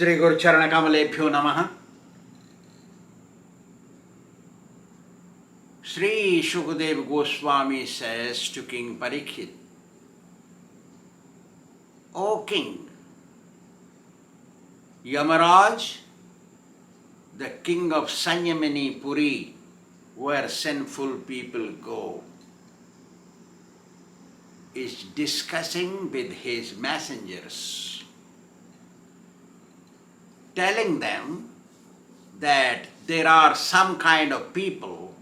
Sri Guru Charana Kamalebhyo Namaha. Sri Shukadeva Goswami says to King Parikshit, O King, Yamarāja, the king of Sanyamini Puri, where sinful people go, is discussing with his messengers, telling them that there are some kind of people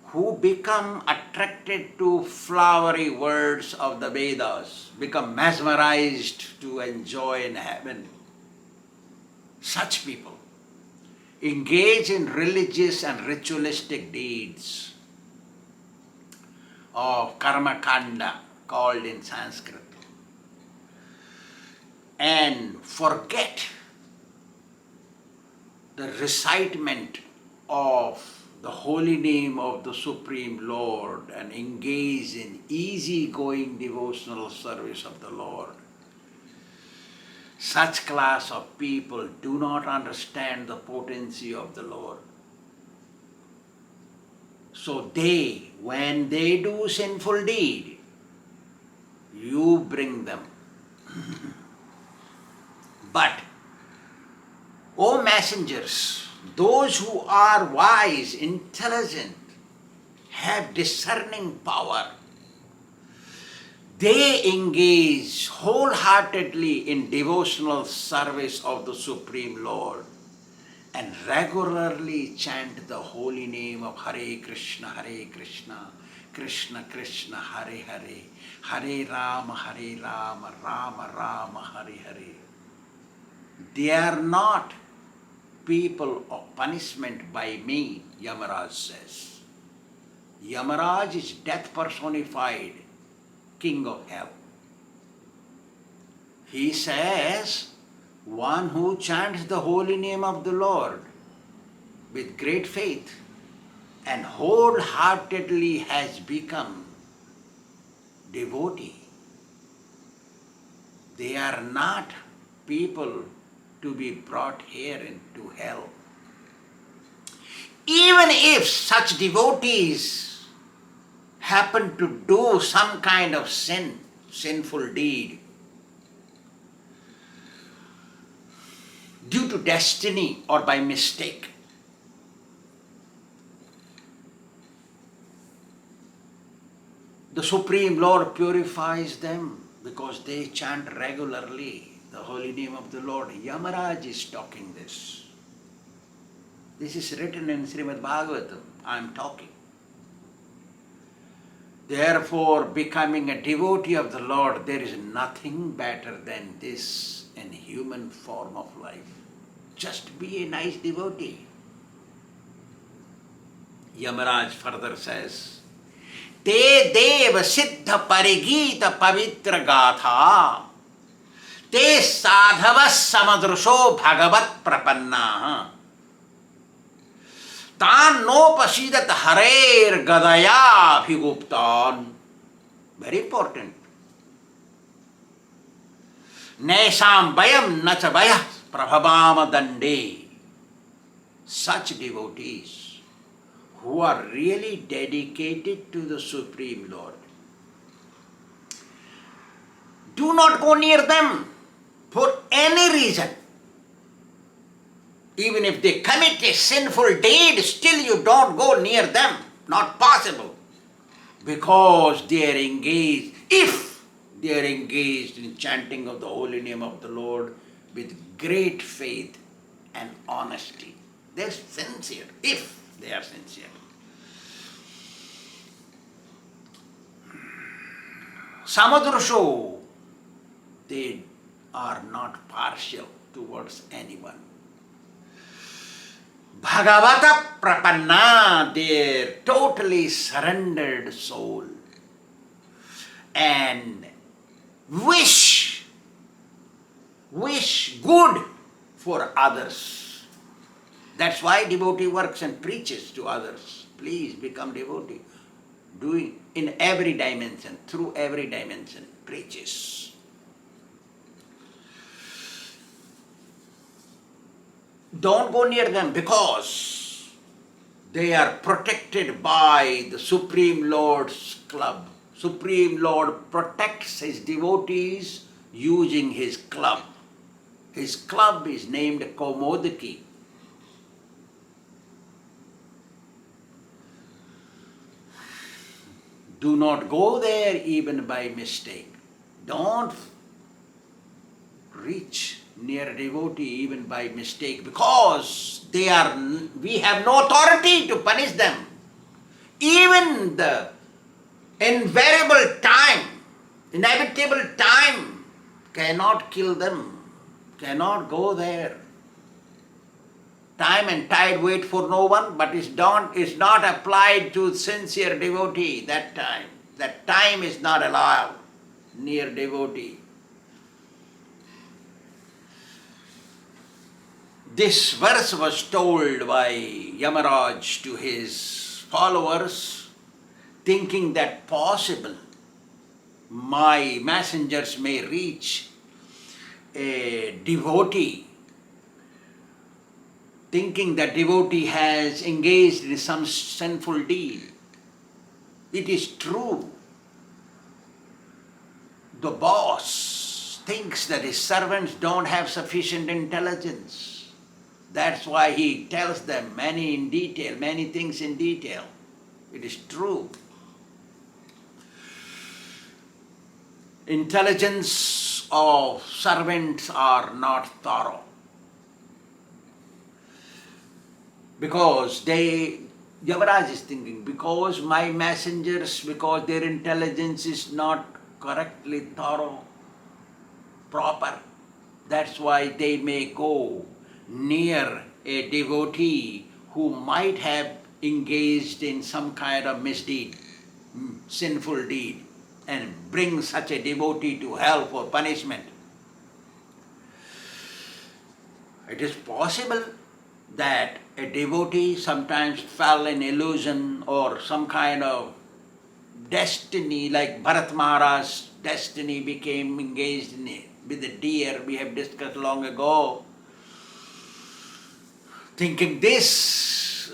who become attracted to flowery words of the Vedas, become mesmerized to enjoy in heaven. Such people engage in religious and ritualistic deeds of karma kanda, called in Sanskrit, and forget the recitement of the holy name of the Supreme Lord and engage in easy-going devotional service of the Lord. Such class of people do not understand the potency of the Lord. So they, when they do sinful deed, you bring them. But, O messengers, those who are wise, intelligent, have discerning power, they engage wholeheartedly in devotional service of the Supreme Lord and regularly chant the holy name of Hare Kṛṣṇa, Krishna Krishna, Hare Hare, Hare Rama, Rama Rama, Hare Hare. They are not people of punishment by me, Yamarāja says. Yamarāja is death personified, king of hell. He says, one who chants the holy name of the Lord with great faith and wholeheartedly has become devotee. They are not people to be brought here into hell. Even if such devotees happen to do some kind of sinful deed, due to destiny or by mistake, the Supreme Lord purifies them because they chant regularly the holy name of the Lord. Yamarāja is talking this. This is written in Śrīmad Bhāgavatam. I am talking. Therefore, becoming a devotee of the Lord, there is nothing better than this in human form of life. Just be a nice devotee. Yamarāja further says, Te deva siddha parigita pavitra gatha te sadhavas samadrusho bhagavat prapannaha tan nopasidat harer gadaya bhiguptan. Very important. Nesam bayam nacha bayah prabhavama dande. Such devotees who are really dedicated to the Supreme Lord, do not go near them for any reason. Even if they commit a sinful deed, still you don't go near them. Not possible. Because they are engaged, if they are engaged in chanting of the holy name of the Lord with great faith and honesty. They are sincere, if they are sincere. Samadrusho, they are not partial towards anyone. Bhagavata prapanna, their totally surrendered soul, and wish good for others. That's why devotee works and preaches to others. Please become devotee. Doing in every dimension, through every dimension, preaches. don't go near them because they are protected by the Supreme Lord's club. Supreme Lord protects his devotees using his club. His club is named Kaumodaki. Do not go there even by mistake. Don't reach near a devotee even by mistake because we have no authority to punish them. Even the inevitable time cannot kill them, cannot go there. Time and tide wait for no one, but is not applied to sincere devotee that time. That time is not allowed near devotee. This verse was told by Yamarāja to his followers, thinking that possible my messengers may reach a devotee, thinking that devotee has engaged in some sinful deed. It is true. The boss thinks that his servants don't have sufficient intelligence. That's why he tells them many things in detail. It is true. Intelligence of servants are not thorough. Because Yamarāja is thinking, because my messengers, because their intelligence is not correctly thorough, proper, that's why they may go near a devotee who might have engaged in some kind of misdeed, sinful deed, and bring such a devotee to hell for punishment. It is possible that a devotee sometimes fell in illusion or some kind of destiny, like Bharat Maharaj's destiny became engaged in it with the deer, we have discussed long ago. Thinking this,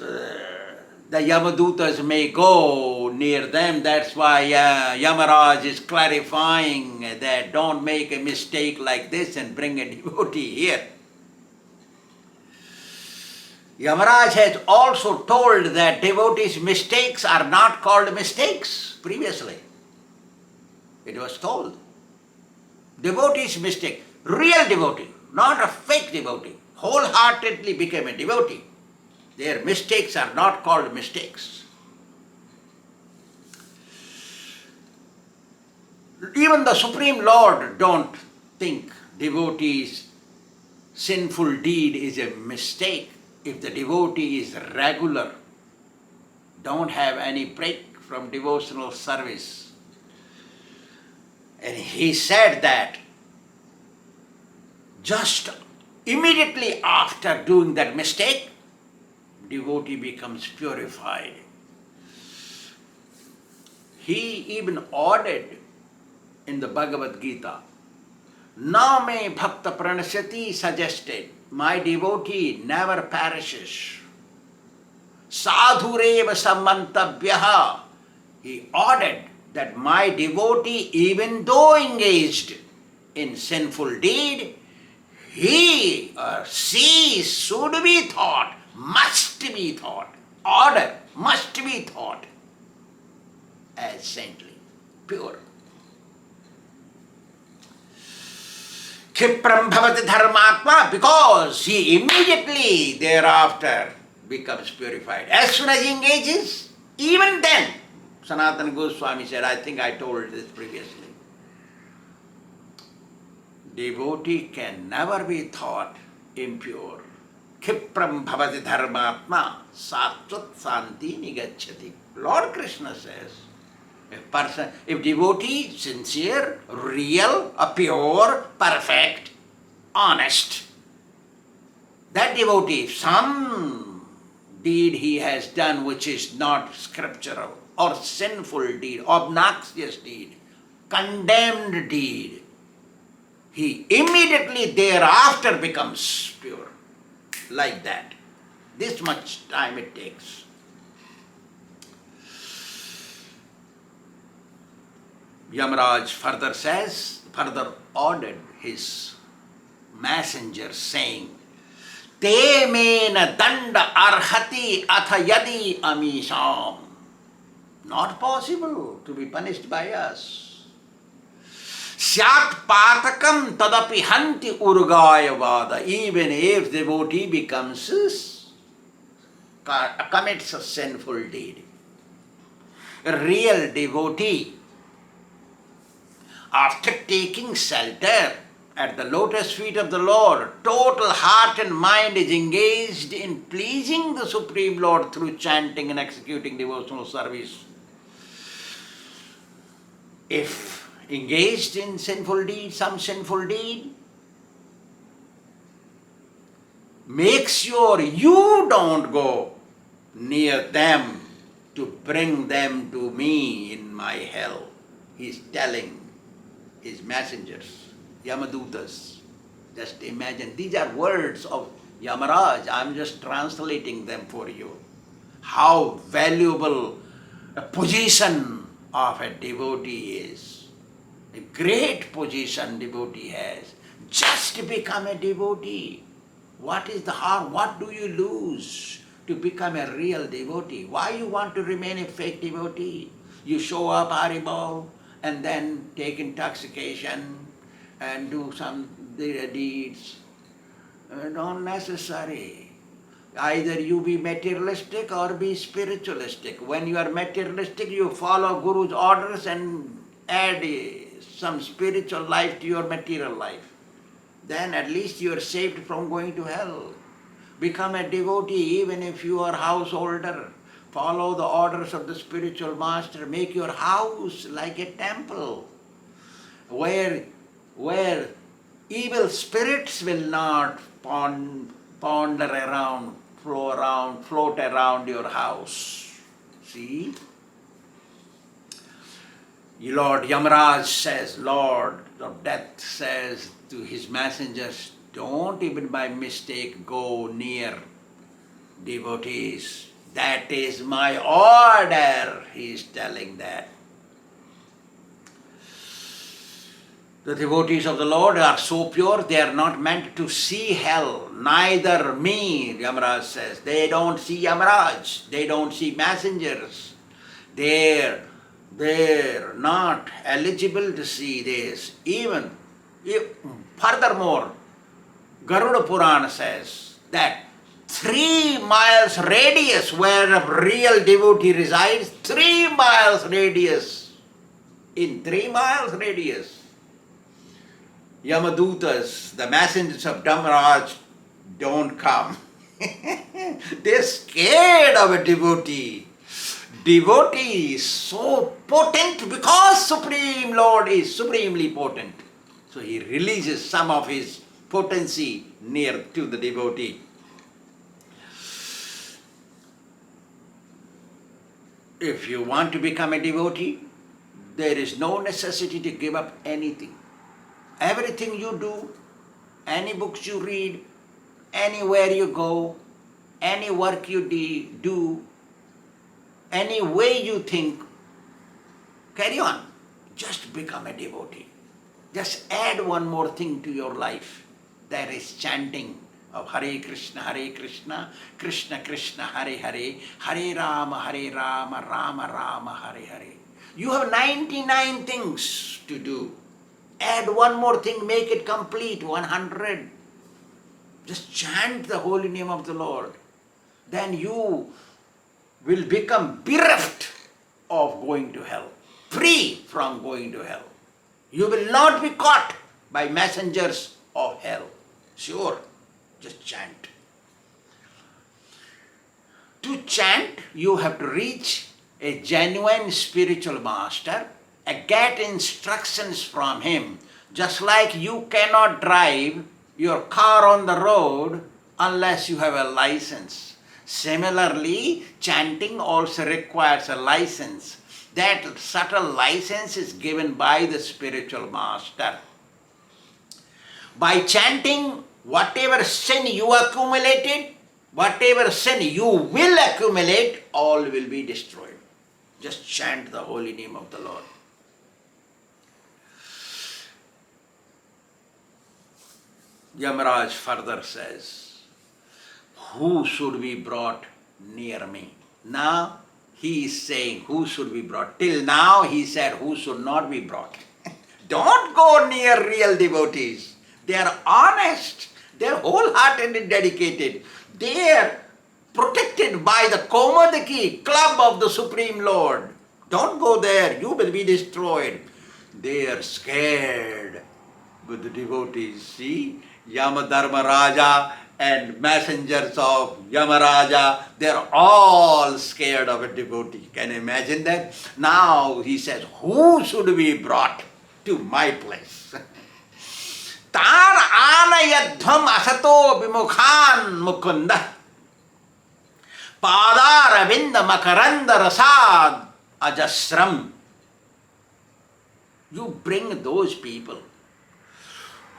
the Yamadutas may go near them. That's why Yamarāja is clarifying that don't make a mistake like this and bring a devotee here. Yamarāja has also told that devotees' mistakes are not called mistakes previously. It was told. Devotee's mistake, real devotee, not a fake devotee, wholeheartedly became a devotee. Their mistakes are not called mistakes. Even the Supreme Lord don't think devotee's sinful deed is a mistake. If the devotee is regular, don't have any break from devotional service. And he said that just immediately after doing that mistake, devotee becomes purified. He even ordered in the Bhagavad Gita, Na me bhakta pranasati, suggested, my devotee never perishes. Sadhureva samantabhyaha. He ordered that my devotee, even though engaged in sinful deed, he or she should be thought, must be thought, order must be thought as saintly, pure. Kṣipram bhavati dharmatma, because he immediately thereafter becomes purified. As soon as he engages, even then, Sanatana Goswami said, I think I told this previously, devotee can never be thought impure. Kṣipram bhavati dharmatma sattvat santi nigacchati. Lord Kṛṣṇa says, if devotee, sincere, real, pure, perfect, honest, that devotee, if some deed he has done which is not scriptural, or sinful deed, obnoxious deed, condemned deed, he immediately thereafter becomes pure. like that. This much time it takes. Yamarāja further ordered his messengers saying, Te mena danda arhati atha yadi amisham. Not possible to be punished by us. Syat patakam tadapi hanti urgaya vada. Even if devotee commits a sinful deed. A real devotee, after taking shelter at the lotus feet of the Lord, total heart and mind is engaged in pleasing the Supreme Lord through chanting and executing devotional service. If engaged in some sinful deed, make sure you don't go near them to bring them to me in my hell. He's telling his messengers, Yamadutas. Just imagine, these are words of Yamarāja. I'm just translating them for you. How valuable a position of a devotee is. A great position devotee has. Just to become a devotee. What is the harm? What do you lose to become a real devotee? Why you want to remain a fake devotee? You show up Haribol and then take intoxication and do some deeds. Not necessary. Either you be materialistic or be spiritualistic. When you are materialistic, you follow Guru's orders and add some spiritual life to your material life. Then at least you are saved from going to hell. Become a devotee even if you are householder. Follow the orders of the spiritual master. Make your house like a temple where evil spirits will not ponder around, float around your house. See? Lord Yamarāja says, Lord of Death says to his messengers, don't even by mistake go near devotees. That is my order, he is telling that. The devotees of the Lord are so pure, they are not meant to see hell. Neither me, Yamarāja says. They don't see Yamarāja. They don't see messengers. They're not eligible to see this. Furthermore, Garuda Purana says that 3 miles radius where a real devotee resides, 3 miles radius. In 3 miles radius, Yamadutas, the messengers of Yamarāja, don't come. They're scared of a devotee. Devotee is so potent because Supreme Lord is supremely potent. So he releases some of his potency near to the devotee. If you want to become a devotee, there is no necessity to give up anything. Everything you do, any books you read, anywhere you go, any work you do, any way you think, carry on. Just become a devotee. Just add one more thing to your life. That is chanting of Hare Kṛṣṇa, Krishna Krishna, Hare Hare, Hare Rama, Rama Rama, Hare Hare. You have 99 things to do. Add one more thing, make it complete, 100. Just chant the holy name of the Lord. Then you will become bereft of going to hell, free from going to hell. You will not be caught by messengers of hell. Sure, just chant. To chant, you have to reach a genuine spiritual master and get instructions from him. Just like you cannot drive your car on the road unless you have a license. Similarly, chanting also requires a license. That subtle license is given by the spiritual master. By chanting whatever sin you accumulated, whatever sin you will accumulate, all will be destroyed. Just chant the holy name of the Lord. Yamarāja further says, who should be brought near me? Now he is saying, who should be brought? Till now he said, who should not be brought? Don't go near real devotees. They are honest. They are wholeheartedly dedicated. They are protected by the Kaumadaki club of the Supreme Lord. Don't go there. You will be destroyed. They are scared with the devotees. See, Yamadharmaraja and messengers of Yamarāja, they are all scared of a devotee. Can you imagine that? Now he says, who should be brought to my place? Tan anayadhvam asato vimukhan mukunda padaravinda makaranda rasad ajasram. You bring those people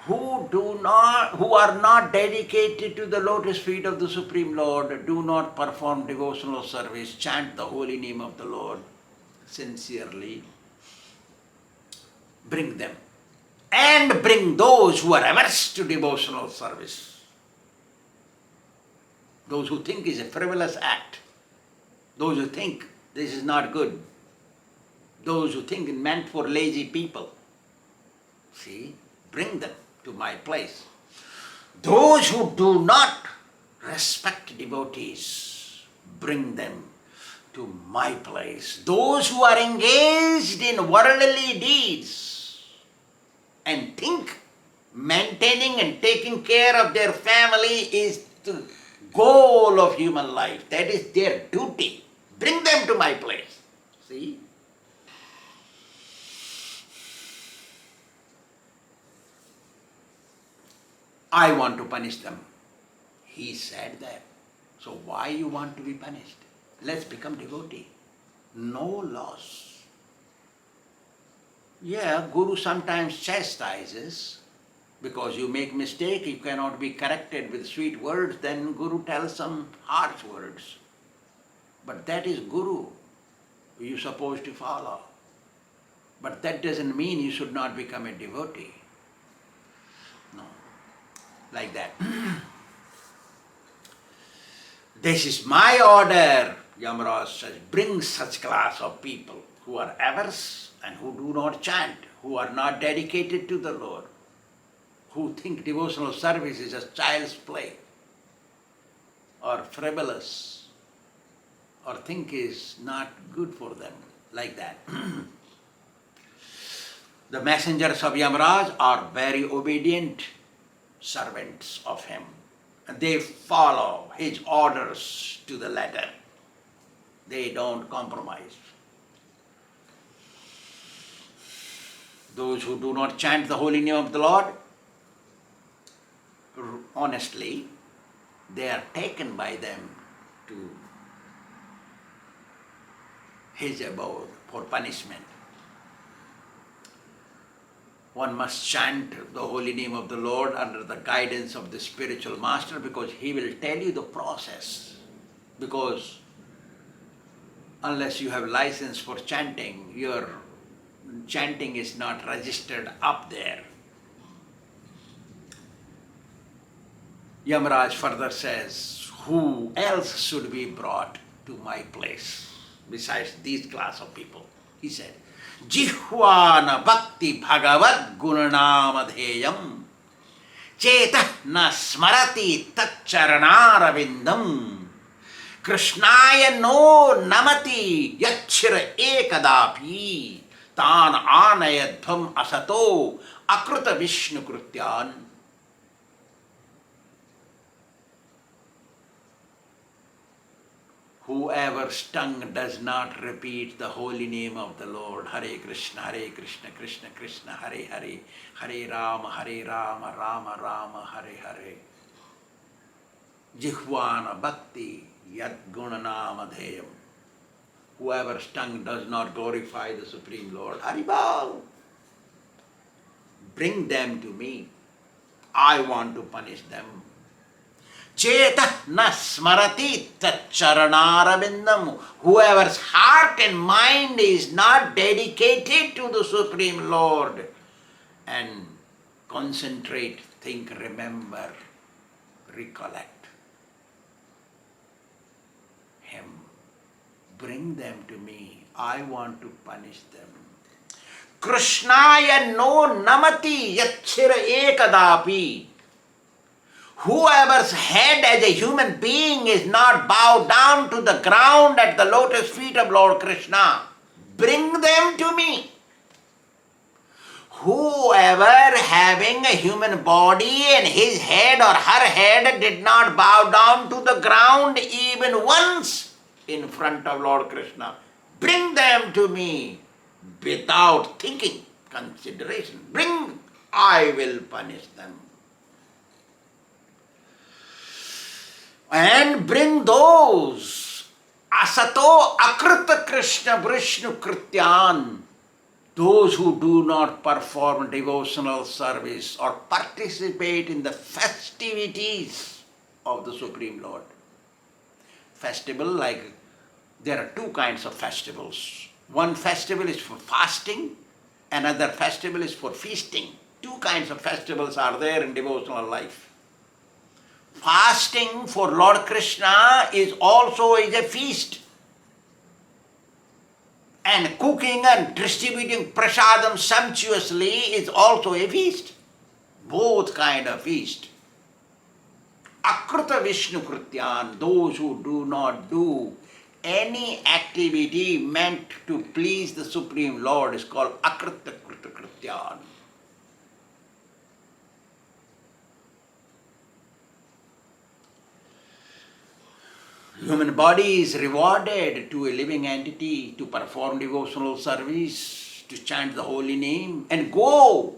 who are not dedicated to the lotus feet of the Supreme Lord, do not perform devotional service, chant the holy name of the Lord sincerely. Bring them. And bring those who are averse to devotional service. Those who think it's a frivolous act. Those who think this is not good. Those who think it's meant for lazy people. See, bring them to my place. Those who do not respect devotees, bring them to my place. Those who are engaged in worldly deeds and think maintaining and taking care of their family is the goal of human life. That is their duty. Bring them to my place. See? I want to punish them. He said that. So why you want to be punished? Let's become devotee. No loss. Yeah, Guru sometimes chastises because you make mistake, you cannot be corrected with sweet words, then Guru tells some harsh words. But that is Guru you're supposed to follow. But that doesn't mean you should not become a devotee. No. Like that. This is my order, Yamarāja says. Bring such class of people who are averse and who do not chant, who are not dedicated to the Lord, who think devotional service is a child's play, or frivolous, or think is not good for them, like that. The messengers of Yamarāja are very obedient servants of him. And they follow his orders to the letter. They don't compromise. Those who do not chant the holy name of the Lord, honestly, they are taken by them to his abode for punishment. One must chant the holy name of the Lord under the guidance of the spiritual master, because he will tell you the process. Because unless you have license for chanting, your chanting is not registered up there. Yamarāja further says, who else should be brought to my place besides these class of people? He said, Jihvāna bhakti bhagavat gunanamadheyam cetah na smarati taccharanāravindam Kṛṣṇāya no namati yachira ekadapi tan ānayadbham asato akruta vishnu krutyan. Whoever's tongue does not repeat the holy name of the Lord, Hare Kṛṣṇa, Krishna Krishna, Hare Hare, Hare Rama, Rama Rama, Hare Hare. Jihvāna bhakti yad gunanamadheyam. Whoever's tongue does not glorify the Supreme Lord, Haribol, bring them to me. I want to punish them. Chetah na smarati taccharanarabindam. Whoever's heart and mind is not dedicated to the Supreme Lord and concentrate, think, remember, recollect Him. Bring them to me. I want to punish them. Kṛṣṇāya no namati yachira ekadapi. Whoever's head as a human being is not bowed down to the ground at the lotus feet of Lord Kṛṣṇa, bring them to me. Whoever having a human body and his head or her head did not bow down to the ground even once in front of Lord Kṛṣṇa, bring them to me without thinking, consideration. Bring, I will punish them. And bring those asato akrita Krishna Vrishnu Krityan, those who do not perform devotional service or participate in the festivities of the Supreme Lord. Festival, like there are two kinds of festivals. One festival is for fasting, another festival is for feasting. Two kinds of festivals are there in devotional life. Fasting for Lord Kṛṣṇa is also a feast. And cooking and distributing prasadam sumptuously is also a feast. Both kind of feast. Akrita Vishnu Krityan, those who do not do any activity meant to please the Supreme Lord is called Akrita Krityan. Human body is rewarded to a living entity to perform devotional service, to chant the holy name and go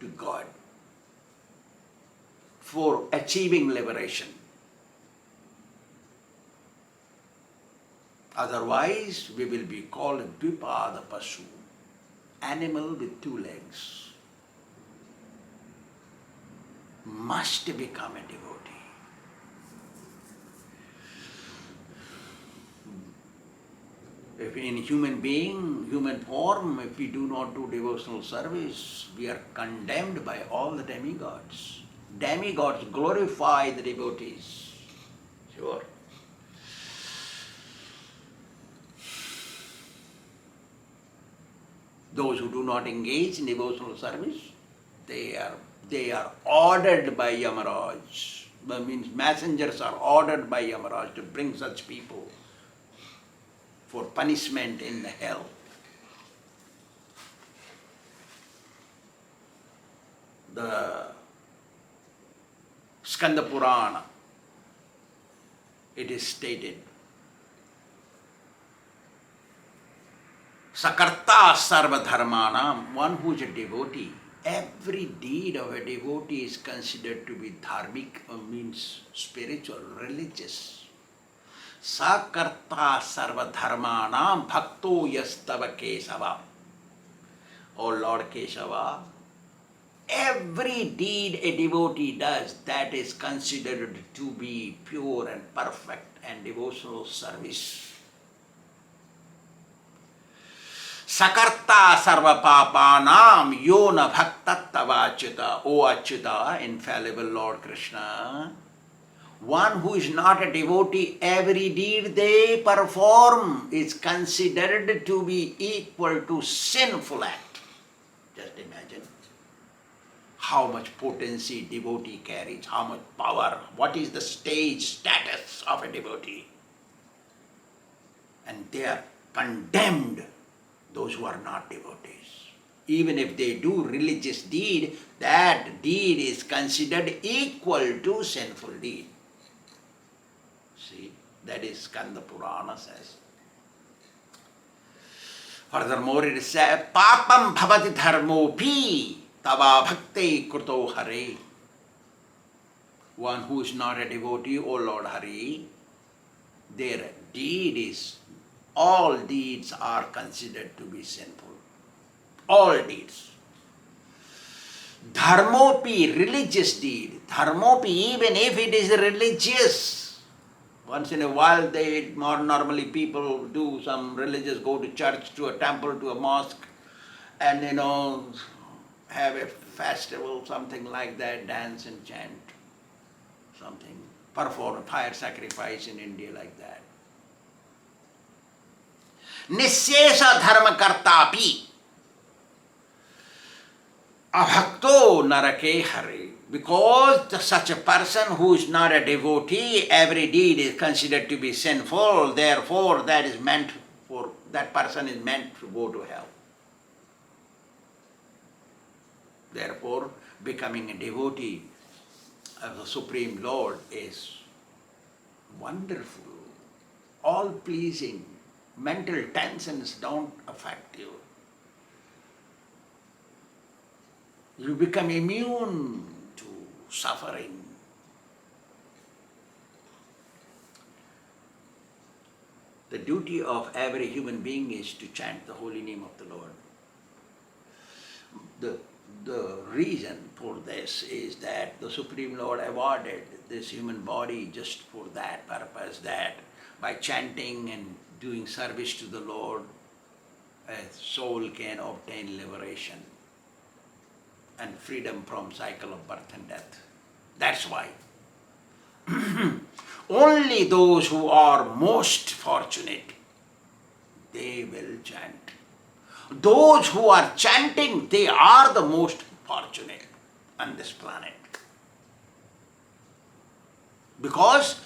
to God for achieving liberation. Otherwise, we will be called Dvipada Pasu, animal with two legs. Must become a devotee. If in human being, human form, if we do not do devotional service, we are condemned by all the demigods. Demigods glorify the devotees. Sure. Those who do not engage in devotional service, they are ordered by Yamarāja. That means messengers are ordered by Yamarāja to bring such people for punishment in the hell. The Skanda Purana, it is stated, Sakarta Sarva Dharmanam, one who is a devotee, every deed of a devotee is considered to be dharmic, means spiritual, religious. Sakarta Sarva Dharmanam Bhakto Yastava Kesava. O Lord Kesava, every deed a devotee does that is considered to be pure and perfect and devotional service. Sakarta Sarva Papanam Yona Bhaktattava Achyuta. O Achyuta, infallible Lord Kṛṣṇa, one who is not a devotee, every deed they perform is considered to be equal to sinful act. Just imagine how much potency devotee carries, how much power, what is the stage status of a devotee. And they are condemned, those who are not devotees. Even if they do religious deed, that deed is considered equal to sinful deed. See, that is Skanda Purana says. Furthermore, it says, Papam bhavati dharmopi tava bhakti kruto hare. One who is not a devotee, O Lord Hari, their deed is, all deeds are considered to be sinful. All deeds. Dharmopi, religious deed. Dharmopi, even if it is religious. Once in a while, normally people do some religious, go to church, to a temple, to a mosque, and have a festival, something like that, dance and chant, something, perform a fire sacrifice in India like that. Nisyesa dharma kartapi abhakto narake hare. Because such a person who is not a devotee, every deed is considered to be sinful, therefore that person is meant to go to hell. Therefore, becoming a devotee of the Supreme Lord is wonderful, all-pleasing. Mental tensions don't affect you. You become immune to suffering. The duty of every human being is to chant the holy name of the Lord. The reason for this is that the Supreme Lord awarded this human body just for that purpose, that by chanting and doing service to the Lord, a soul can obtain liberation and freedom from cycle of birth and death. That's why. Only those who are most fortunate, they will chant. Those who are chanting, they are the most fortunate on this planet. Because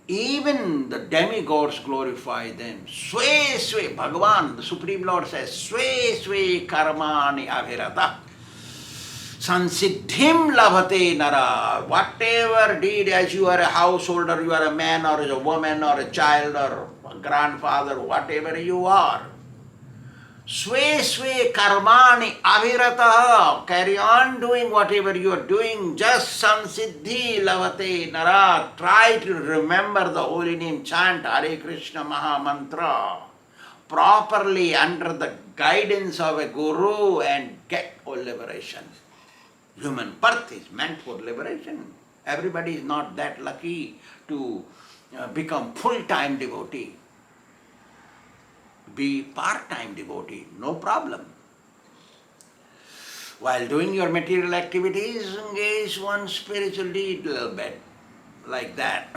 even the demigods glorify them. Sway, sway, Bhagavan, the Supreme Lord says, sway, sway, karmani avirata. Sansiddhim labhate nara. Whatever deed, as you are a householder, you are a man or a woman or a child or a grandfather, whatever you are. Sway, sway, karmani avirata. Carry on doing whatever you are doing. Just sansiddhi lavate nara. Try to remember the holy name. Chant Hare Kṛṣṇa Mahamantra properly under the guidance of a guru and get all liberation. Human birth is meant for liberation. Everybody is not that lucky to become full-time devotee. Be part-time devotee, no problem. While doing your material activities, engage one spiritual deed a little bit, like that.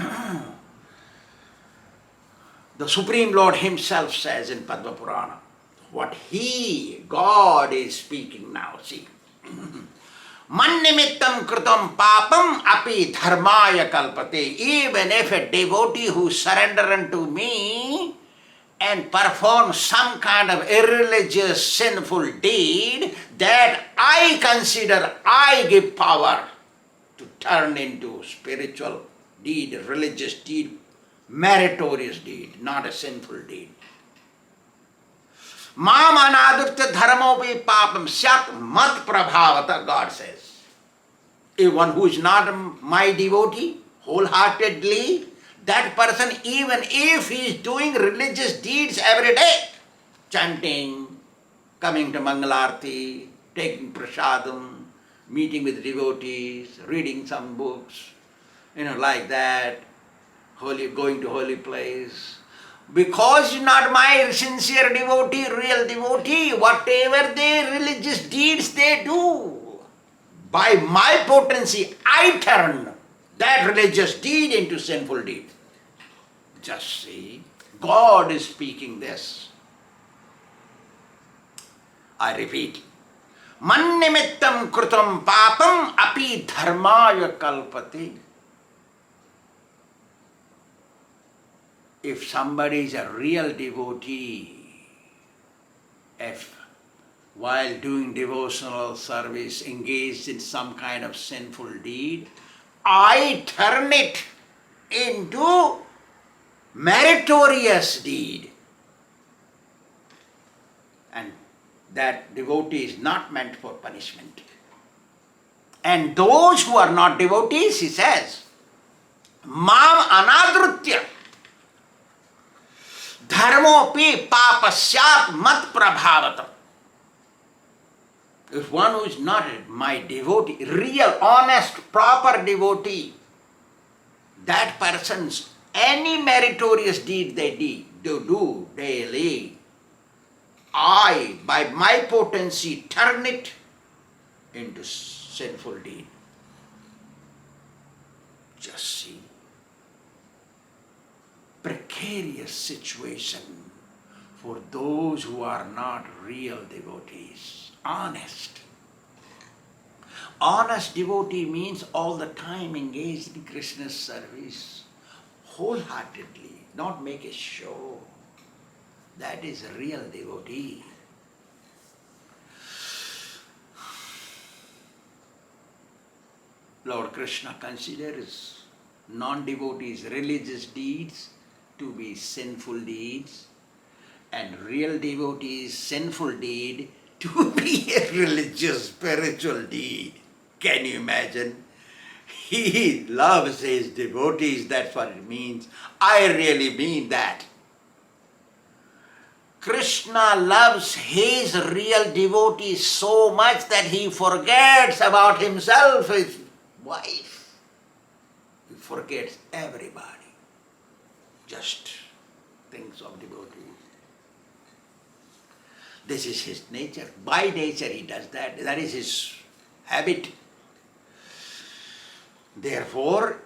The Supreme Lord Himself says in Padma Purana, what God is speaking now, see. Mannimittam kritam papam api dharmaya kalpate. Even if a devotee who surrender unto me and perform some kind of irreligious sinful deed, that I consider, I give power to turn into spiritual deed, religious deed, meritorious deed, not a sinful deed. Mam anadurtya dharmopi papam syat mat prabhavata, God says. If one who is not my devotee, wholeheartedly, that person, even if he is doing religious deeds every day, chanting, coming to Mangalarti, taking prasadam, meeting with devotees, reading some books, like that, going to holy place, because you're not my sincere devotee, real devotee, whatever their religious deeds they do, by my potency, I turn that religious deed into sinful deed. Just see, God is speaking this. I repeat, mannimittam krutam papam api dharmaya kalpate. If somebody is a real devotee, if while doing devotional service engaged in some kind of sinful deed, I turn it into meritorious deed. And that devotee is not meant for punishment. And those who are not devotees, he says, mam anadrutya dharmopi papasyat mat prabhavatam. If one who is not my devotee, real, honest, proper devotee, that person's any meritorious deed they do daily, I, by my potency, turn it into sinful deed. Just see. Precarious situation for those who are not real devotees. Honest. Honest devotee means all the time engaged in Krishna's service, wholeheartedly, not make a show. That is a real devotee. Lord Krishna considers non-devotees' religious deeds to be sinful deeds, and real devotees' sinful deed to be a religious, spiritual deed. Can you imagine? He loves his devotees, that's what it means. I really mean that. Krishna loves his real devotees so much that he forgets about himself, his wife. He forgets everybody. Just thinks of devotees. This is his nature. By nature he does that. That is his habit. Therefore,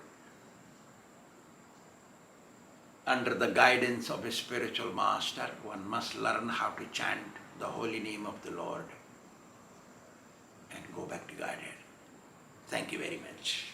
under the guidance of a spiritual master, one must learn how to chant the holy name of the Lord and go back to Godhead. Thank you very much.